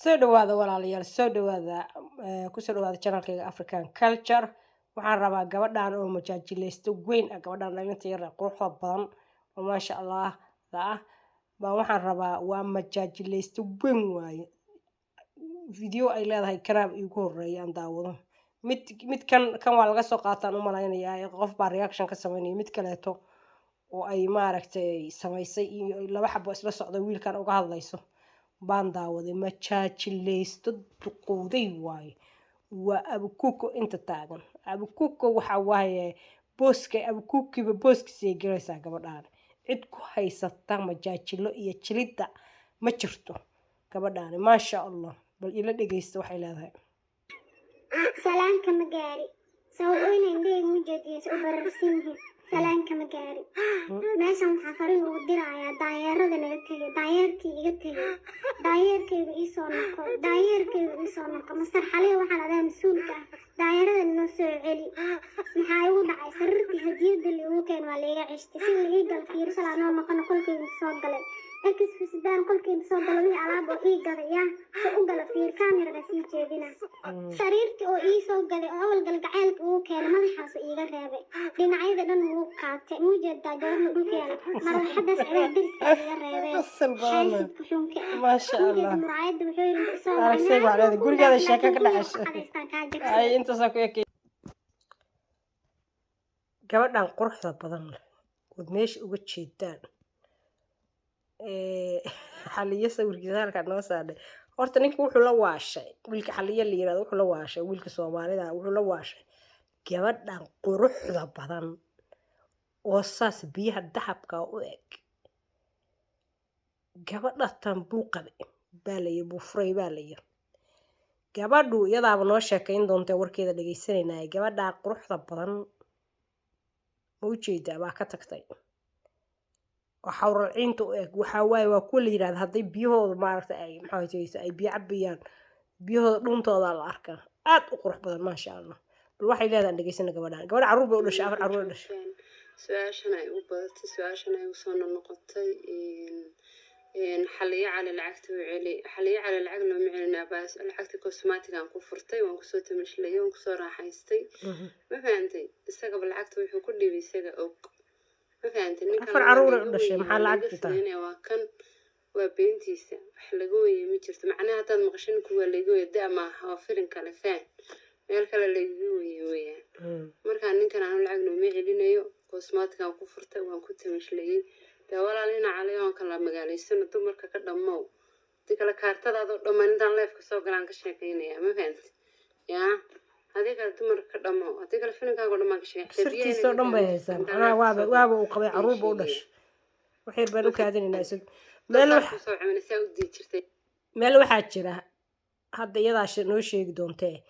soo dhawaada walaalayaal soo dhawaada ku soo dhawaada channelkayga African Culture waxaan rabaa gabadhan oo majaajilaysto weyn ah gabadhan dhalinta yar quruxda badan oo maasha Allah ah baa waxaan rabaa waa majaajilaysto weyn waaye video ay leedahay kanaab igu horeeyay aan daawado mid kan waa laga soo qaataan u malaynayaa qof baa reaction ka sameynaya mid kaleeto oo ay maaragtay samaysay iyo laba xabo isla socda wiilkan uga hadlayso baan daawaday majaajilaysto duqowday waaye waa abukuko inta taagan abukuko waxa waaye booska abukukiba booskiisa galaysaa gabadhaan cid ku haysata majaajilo iyo jilida ma jirto gabadhaan maasha Allah bal ila dhageysta waxay leedahay salaanka magaari soo inay mujadiis u bararsiin salaanka magaari meeshan waxaa farin ugu dirayaa daayeerada naga tagay daayeerkii iga tagay daayeerkayga ii soo noqo masar xalay waxaan adaa mas-uulka ah daayeerada noo soo celi maxaa igu dhacay sariirtii hadiyada liigu keen waa layga ceshtay si la ii gal fiirsalaa noo noqono kolkayga soo galay لكن في السودان كل كين صوت لوي على بقي قضية سأقول في الكاميرا بس يجيبنا سريرت أو إيه صوت قضية أول قل قعالك أو كان ما بيحصل إيه غرابة لأن عايزة إنه هو قاعد موجود دجاج مكان مرة حدث على درس غرابة ما شاء الله مرعد بحير صوت أنا سيبوا على هذا قولي هذا الشيء كذا عش أي أنت ساكويك قبل أن قرحة بدن ودميش وجهتان xaliye sawirkiisa halka noo saaday horta ninka wuxuu la waashay wiilka xaliye la yiraahdo wuxuu la waashay wiilka Soomaalida wuxuu la waashay gabadhan quruxda badan oo saas biyaha dahabka u eg gabadha tan buu qabay baalay buu furay baalay gabadhu iyadaaba noo sheekayn doonta warkeeda dhageysanayna gabadha quruxda badan oo jeeda baa ka tagtay وحاول عينته وحواي وكل يراد هذي بيهود ما عرفت أي محاولة أي بيعبيان بيهود لون طال الأركان أقرح بدل ما شاء الله الواحد لا عندك يسنا قبل عروب ولا شعر عروب ولا سؤالنا يوبط سؤالنا يوصلنا النقطة إن حلية على العكت وعلي حلية على العقل معنا بس العكت كوسماتي كان كفرتي وانكسوت مش ليه وانكسور راح يستي ما فهمتي استقبل العكت ويحو كل بيسجى أوك أفر عرور دشة محل عقدته waa kan waa beentiisa wax lagu weeyay ma jirto macnaha hadaad maqashin kuwa lagu weeyay ma aha firin kale faan meel kale lagu weeyay marka ninkan aan lacag noo meelinayo cosmatic ku furtay waan ku tamashlayay walaalina caleeyon kala magaaleysan dumarka ka dhamow dikala kaartadaada dhamaantan leefka soo galaan ka sheekeynaya ma fahanti yaa هذيك التمر كدمو هذيك الفيلم كان قدام كشيء سرتي صدام بيسان أنا واب وقبي عروب ودش وحير بالك هذين الناس مالو حاجرة هذا يضاش نوشي قدامته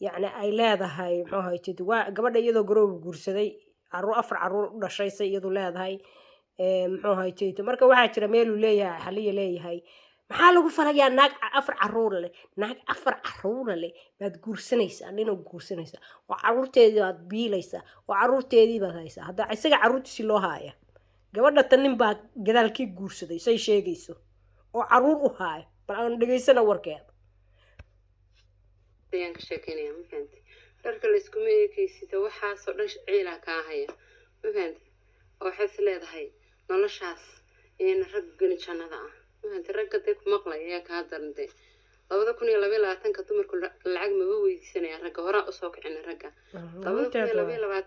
يعني أي لا هاي محو هاي تدوا قبل يدو جروب جورسدي عرو أفر عرو دشاي سيدو لا هاي محو هاي تيتو مركا وحاجرة مالو ليه حاليا ليه هاي maxaa lagu falayaa naag afar caruur leh baad guursanaysaa nina guursanaysaa oo caruurteedii baad biilaysaa oo caruurteedii baad haysaa hadda isaga caruurtiisi loo haaya gabadha tan nin baa gadaalkii guursaday say sheegayso oo caruur u haaya bal aan dhageysana warkeeda ayaan ka sheekeynaya ma fahanti dharka la isku meekeysita waxaa soo dhan ciila ka haya ma fahanti oo xis leedahay noloshaas in rag gal jannada ah أنت رجعت مقلة يا كهذا رنتي لو كوني لبي ka dumarku lacag ma weydiisanaya ragga hore u soo kicin ragga laba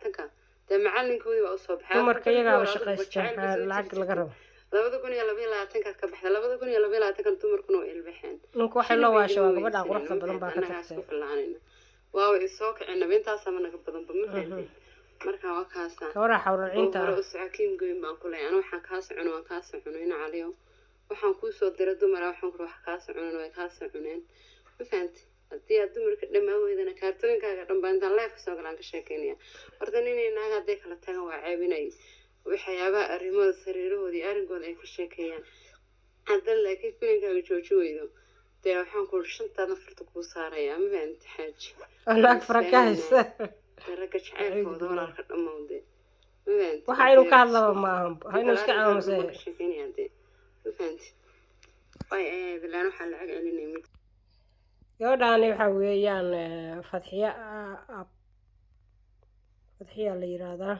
de macalinkoodii waa u soo baxay dumarka iyaga shaqeystaa lacag laga rabo 2022 ka baxday 2022 dumarkuna way ilbixeen ninku waxa loo waashay waa gabadha quruxda badan baa ka tagtay waaw isoo kicin intaas ama naga badan ba ma fahanteen marka waa kaasa gabadha xawran inta u saakiin goyn baan ku leeyahay waxaan ka socono in caliyo waxaan ku soo diray dumar waxaan ku wax ka socono way ka soconeen ma fahanti hadii aad dumarka dhamaawayna kaartooyinkaaga dhanbaantan leef soo galaan ka sheekeynaya horta ninaynaga hadii kala tagan waa ceebinay waxyaabaha arrimada sariiroodii arrinkooda ay ka sheekeeyaan hadda laakiin filimkaaga jooji weydo dee waxaan ku shantaada farta ku saaraya ma fahanti xaaji Allah farakaaysa ragga jaceylkooda walaalka dhammaade waxa inuu ka hadlaba maaha inuu iska caawiso فهمت باي بالله نروح على العقل اللي gabadhaani waxa weeyaan fadxiya la yiraahdaa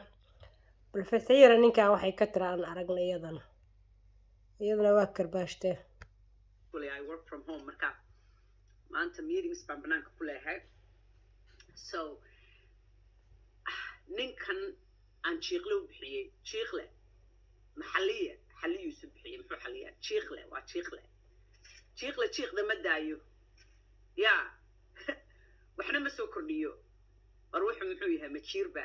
bal fadxiyana ninkan waxay ka tira aan aragnay iyadana waa karbaashtee I work from home marka maanta meetings baan banaanka ku leeyahay so ninkan aan jiiqle u bixiyey jiiqle maxalliya xalliyuusu bixiyey muxuu xalliyaa jiiqle waa jiiqle jiiqda ma daayo yaa waxna ma soo kordhiyo war wuxuu muxuu yahay majiirba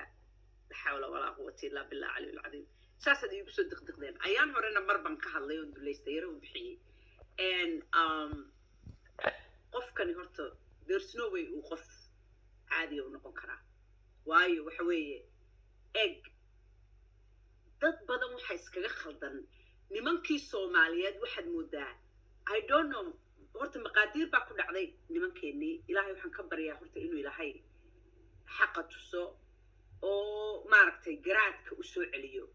la xawla walaa quwata illaa billah caliy alcadiim saasaad iigu soo diqdiqdeen ayaan horena mar baan ka hadlay oo dulaysta yaro u bixiyey and qofkani horta there's no way uu qof caadiya u noqon karaa waayo waxa weeye eg dad badan waxa iskaga khaldan nimankii soomaaliyeed waxaad moodaa I don't know horta maqaadiir baa ku dhacday nimankeenii ilaahay waxaan ka baryaa horta inuu ilaahay xaqa tuso oo maaragtay garaadka u soo celiyo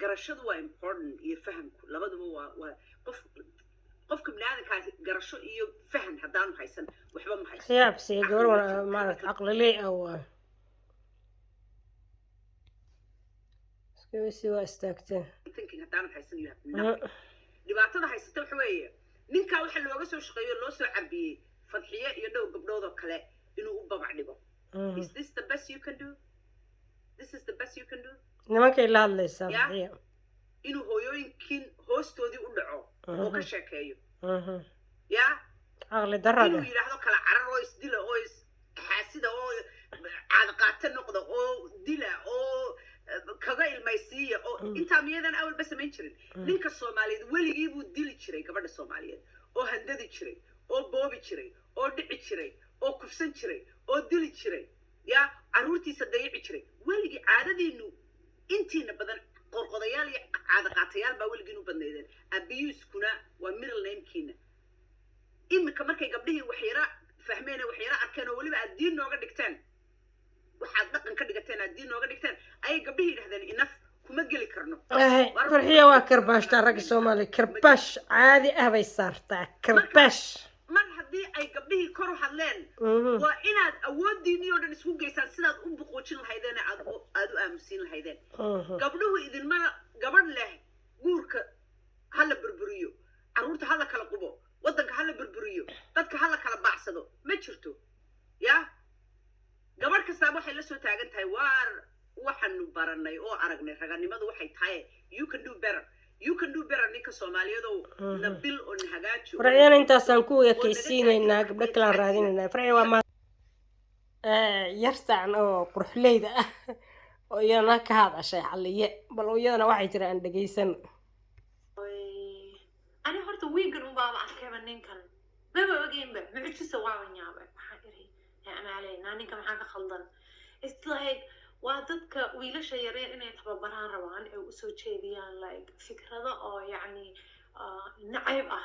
garashadu waa important iyo fahamku labaduba waa qofka biniaadankaasi garasho iyo faham haddaanu haysan waxba ma haysan siyaabsi gabar maaragta caqliley waa iskawisi waa istaagteen thinking haddaanu haysan you have nothing dhibaatada haysata waxa weeye ninkaa waxa looga soo shaqeeyo loo soo cabiyey fadxiye iyo dhow gabdhood oo kale inuu u babac dhigo is this the best you can do this is the best you can do nimankay la hadlaysaa fadxiye inuu hooyooyinkiin hoostoodii u dhaco oo ka sheekeeyo yaa caqli darada inuu yidhaahdo kala carar oo isdila oo xaasida oo caadaqaata noqda oo dila oo kaga ilmaysiiya oo intaa miyadan awalba samayn jirin ninka soomaaliyeed weligii buu dili jiray gabadha soomaaliyeed oo handadi jiray oo boobi jiray oo dhici jiray oo kufsan jiray oo dili jiray yaa carruurtiisa dayici jiray weligii caadadiinu intiina badan qorqodayaal iyo caadaqaatayaal baa weligiin u badnaydeen abiyuuskuna waa middle namekiina iminka markay gabdhihii waxyara fahmeen waxyara arkeen oo weliba aad diin nooga dhigteen waxaad dhaqan ka dhigateen aad diin nooga dhigteen ayay gabdhihii yidhahdeen inaf kuma geli karno farxiya waa karbaashtaa ragga soomaaliya karbaash caadi ah bay saartaa karbaash mar haddii ay gabdhihii kor u hadleen waa inaad awooddiinii oo dhan isku geysaan sidaad u buquujin lahaydeen aad u aamusiin lahaydeen gabdhuhu idinmana gabadh leh guurka hala burburiyo carruurta hala kala qubo waddanka hala burburiyo dadka hala kala baacsado ma jirto yaa gabadh kastaaba waxay la soo taagan tahay waar waxaanu baranay oo aragnay raganimadu waxay tahay you can do better ninka soomaaliyeedow nabil oo nahagaajo farxiyana intaasaan ku ekaysiinaynaa gabdho kalaan raadinaynaa farxiya waa yartaan oo qurxleyda ah oo iyadana ka hadashay xalliye bal iyadana waxay tiri aan dhegaysan ani horta wiigan unbaaba arkayba ninkan maba ogeynba mucjisa waaban yaabay waxaan iri amaaleyna ninka maxaa ka khaldan it's like waa dadka wiilasha yaryar inay tababaraan rabaan ay usoo jeediyaan like fikrado oo yacni nacayb ah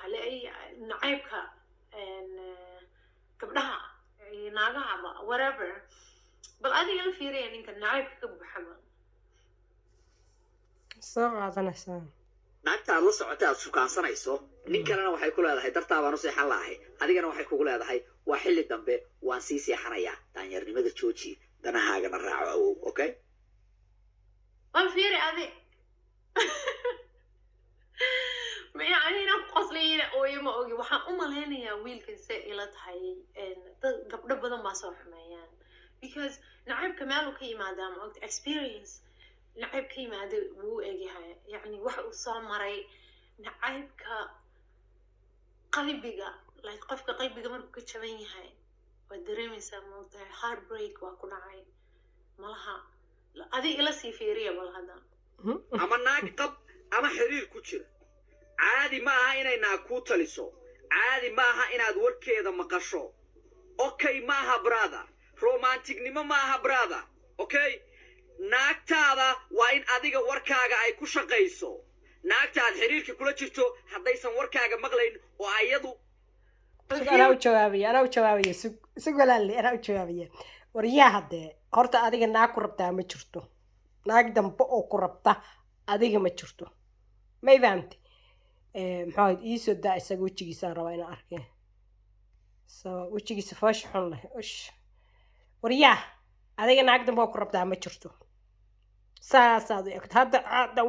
nacaybka gabdhaha iyo naagahaba whatever bal adiga la fiiraya ninka nacaybka ka buuxaba soo qaadanaysaa naagta aad la socota aad sukaansanayso nin kalena waxay ku leedahay dartaabaan u seexan lahay adigana waxay kugu leedahay waa xilli dambe waan sii seexanayaa daanyarnimada jooji danahaagana raaco awow okay bal fiiri adi يعني أنا قصلي ويما أوجي وحن أمل هنا ويلكن سائلة هاي قبل بدن ما صار حمايان because نعيب كمال وكي ما دام وقت experience نعيب كي ما ده وو أجي هاي يعني واحد صامري نعيب قلبي like قف قلبي جمر كتشبيني هاي ودريمي ساموت heartbreak وأكون عاي مالها هذه إلا سيفيرية بالهذا أما ناقطب أما حرير كتير عادي maaha inay naag ku taliso caadi maaha inaad warkeeda maqasho okay maaha brother romanticnimo maaha brother okay naagtaada waa in adiga warkaaga ay ku shaqayso naagtaad xiriirka kula jirto haddaysan warkaaga maqlayn oo ayadu أنا وجوابية سقول لي أنا وجوابية ورياها ده هرت أديك ناكو ربطة ما شرتو ناك دم بقو ربطة أديك ما شرتو ما يفهمتي محايد إيسو دا إساقو تشيسان رواينا أركي wejigiisa foosh xun leh ush waryaa adiga naag dambe oo ku rabtaa ma jirto saasaad u egto hadda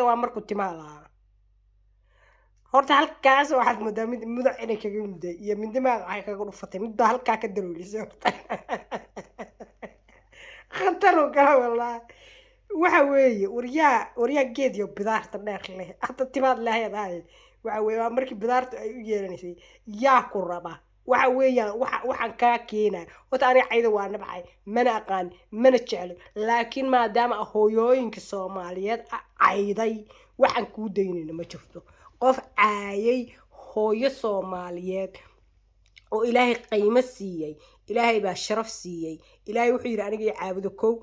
waa markuu timaa lahaa horta halkaas waxaad moodaa mid mudac inay kaga muday iyo midnimaad waxay kaga dhufatay midbaa halkaa ka daroolisay horta khatar oo kala walaa waxa weeye waryaa geed iyo bidaarta dheer leh hadda timaad leedahay waxa weeye waa markii bidaartu ay u yeelanaysay yaa ku raba waxa weeyaan waxaan kaa keenaa horta aniga cayda waa nabcay mana aqaan mana jeclo laakiin maadaama hooyooyinka soomaaliyeed cayday waxaan kuu daynayna ma jirto qof caayay hooyo soomaaliyeed oo ilaahay qiimo siiyey ilaahay baa sharaf siiyey ilaahay wuxuu yidhi aniga caabudo kow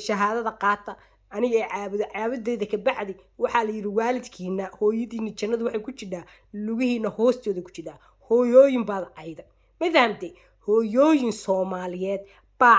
shahaadada qaata aniga caabudeeda ka bacdi waxaa la yidhi waalidkiina hooyadiina jannadu waxay ku jidhaa lugihiina hoostooda ku jidhaa hooyooyin baad cayda ma fahamtay hooyooyin soomaaliyeed